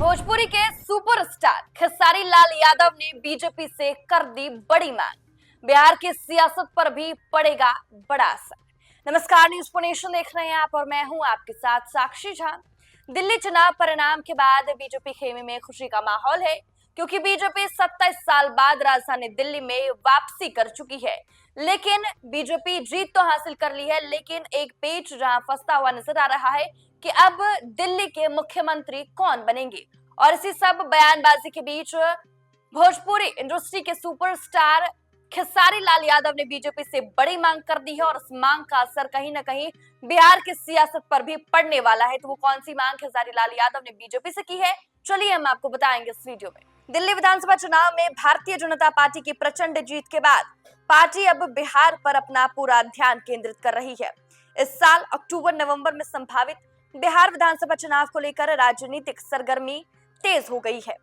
भोजपुरी के सुपरस्टार खेसारी लाल यादव ने बीजेपी से कर दी बड़ी मांग। बिहार की सियासत पर भी पड़ेगा बड़ा असर। नमस्कार, न्यूज नेशन देख रहे हैं आप और मैं हूं आपके साथ साक्षी झा। दिल्ली चुनाव परिणाम के बाद बीजेपी खेमे में खुशी का माहौल है, क्योंकि बीजेपी 27 साल बाद राजधानी दिल्ली में वापसी कर चुकी है। लेकिन बीजेपी जीत तो हासिल कर ली है, लेकिन एक पेच जहां फंसता हुआ नजर आ रहा है कि अब दिल्ली के मुख्यमंत्री कौन बनेंगे। और इसी सब बयानबाजी के बीच भोजपुरी इंडस्ट्री के सुपरस्टार खेसारी लाल यादव ने बीजेपी से बड़ी मांग कर दी है, और इस मांग का असर कहीं ना कहीं बिहार की सियासत पर भी पड़ने वाला है। तो वो कौन सी मांग खेसारी लाल यादव ने बीजेपी से की है, चलिए हम आपको बताएंगे इस वीडियो में। दिल्ली विधानसभा चुनाव में भारतीय जनता पार्टी की प्रचंड जीत के बाद पार्टी अब बिहार पर अपना पूरा ध्यान केंद्रित कर रही है। इस साल अक्टूबर नवंबर में संभावित बिहार विधानसभा चुनाव को लेकर राजनीतिक सरगर्मी तेज हो गई है।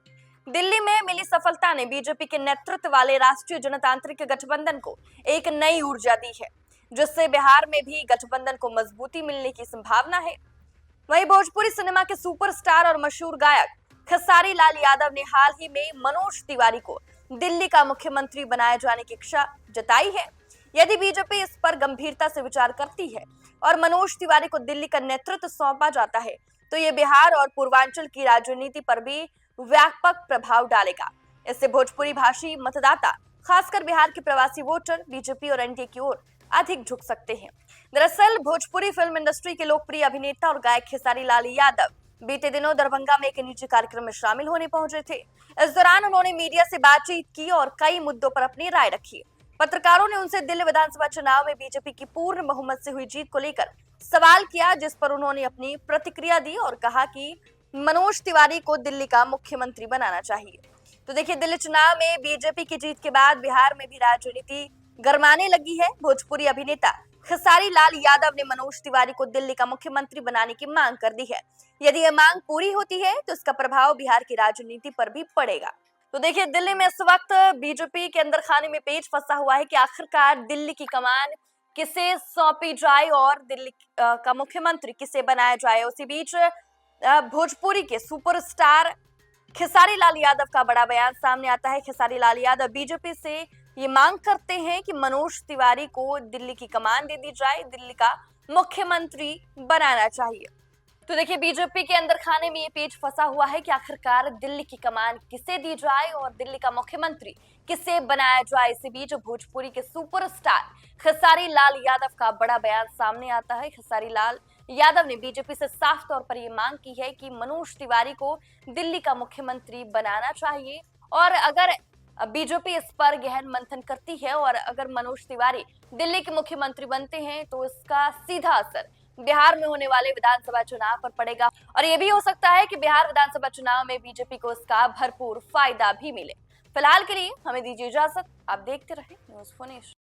दिल्ली में मिली सफलता ने बीजेपी के नेतृत्व वाले राष्ट्रीय जनतांत्रिक गठबंधन को एक नई ऊर्जा दी है, जिससे बिहार में भी गठबंधन को मजबूती मिलने की संभावना है। वहीं भोजपुरी सिनेमा के सुपरस्टार और मशहूर गायक खेसारी लाल यादव ने हाल ही में मनोज तिवारी को दिल्ली का मुख्यमंत्री बनाए जाने की इच्छा जताई है। यदि बीजेपी इस पर गंभीरता से विचार करती है और मनोज तिवारी को दिल्ली का नेतृत्व सौंपा जाता है, तो ये बिहार और पूर्वांचल की राजनीति पर भी व्यापक प्रभाव डालेगा। इससे भोजपुरी भाषी मतदाता, खासकर बिहार के प्रवासी वोटर, बीजेपी और एनडीए की ओर अधिक झुक सकते हैं। दरअसल भोजपुरी फिल्म इंडस्ट्री के लोकप्रिय अभिनेता और गायक खेसारी लाल यादव बीते दिनों दरभंगा में एक निजी कार्यक्रम में शामिल होने पहुंचे थे। इस दौरान उन्होंने मीडिया से बातचीत की और कई मुद्दों पर अपनी राय रखी। पत्रकारों ने उनसे दिल्ली विधानसभा चुनाव में बीजेपी की पूर्ण बहुमत से हुई जीत को लेकर सवाल किया, जिस पर उन्होंने अपनी प्रतिक्रिया दी और कहा कि मनोज तिवारी को दिल्ली का मुख्यमंत्री बनाना चाहिए। तो देखिए, दिल्ली चुनाव में बीजेपी की जीत के बाद बिहार में भी राजनीति गरमाने लगी है। भोजपुरी अभिनेता खेसारी लाल यादव ने मनोज तिवारी को दिल्ली का मुख्यमंत्री बनाने की मांग कर दी है। यदि यह मांग पूरी होती है तो इसका प्रभाव बिहार की राजनीति पर भी पड़ेगा। तो देखिए, दिल्ली में इस वक्त बीजेपी के अंदर खाने में पेच फंसा हुआ है कि आखिरकार दिल्ली की कमान किसे सौंपी जाए और दिल्ली का मुख्यमंत्री किसे बनाया जाए। उसी बीच भोजपुरी के सुपरस्टार खेसारी लाल यादव का बड़ा बयान सामने आता है। खेसारी लाल यादव बीजेपी से ये मांग करते हैं कि मनोज तिवारी को दिल्ली की कमान दे दी जाए, दिल्ली का मुख्यमंत्री बनाना चाहिए। तो देखिए, बीजेपी के अंदर खाने में ये पेच फंसा हुआ है कि आखिरकार दिल्ली की कमान किसे दी जाए और दिल्ली का मुख्यमंत्री किसे बनाया जाए। इसी बीच भोजपुरी के सुपरस्टार खेसारी लाल यादव का बड़ा बयान सामने आता है। खेसारी लाल यादव ने बीजेपी से साफ तौर पर यह मांग की है कि मनोज तिवारी को दिल्ली का मुख्यमंत्री बनाना चाहिए, और अगर बीजेपी इस पर गहन मंथन करती है और अगर मनोज तिवारी दिल्ली के मुख्यमंत्री बनते हैं तो इसका सीधा असर बिहार में होने वाले विधानसभा चुनाव पर पड़ेगा, और यह भी हो सकता है कि बिहार विधानसभा चुनाव में बीजेपी को इसका भरपूर फायदा भी मिले। फिलहाल के लिए हमें दीजिए इजाजत। आप देखते रहे न्यूज नेशन।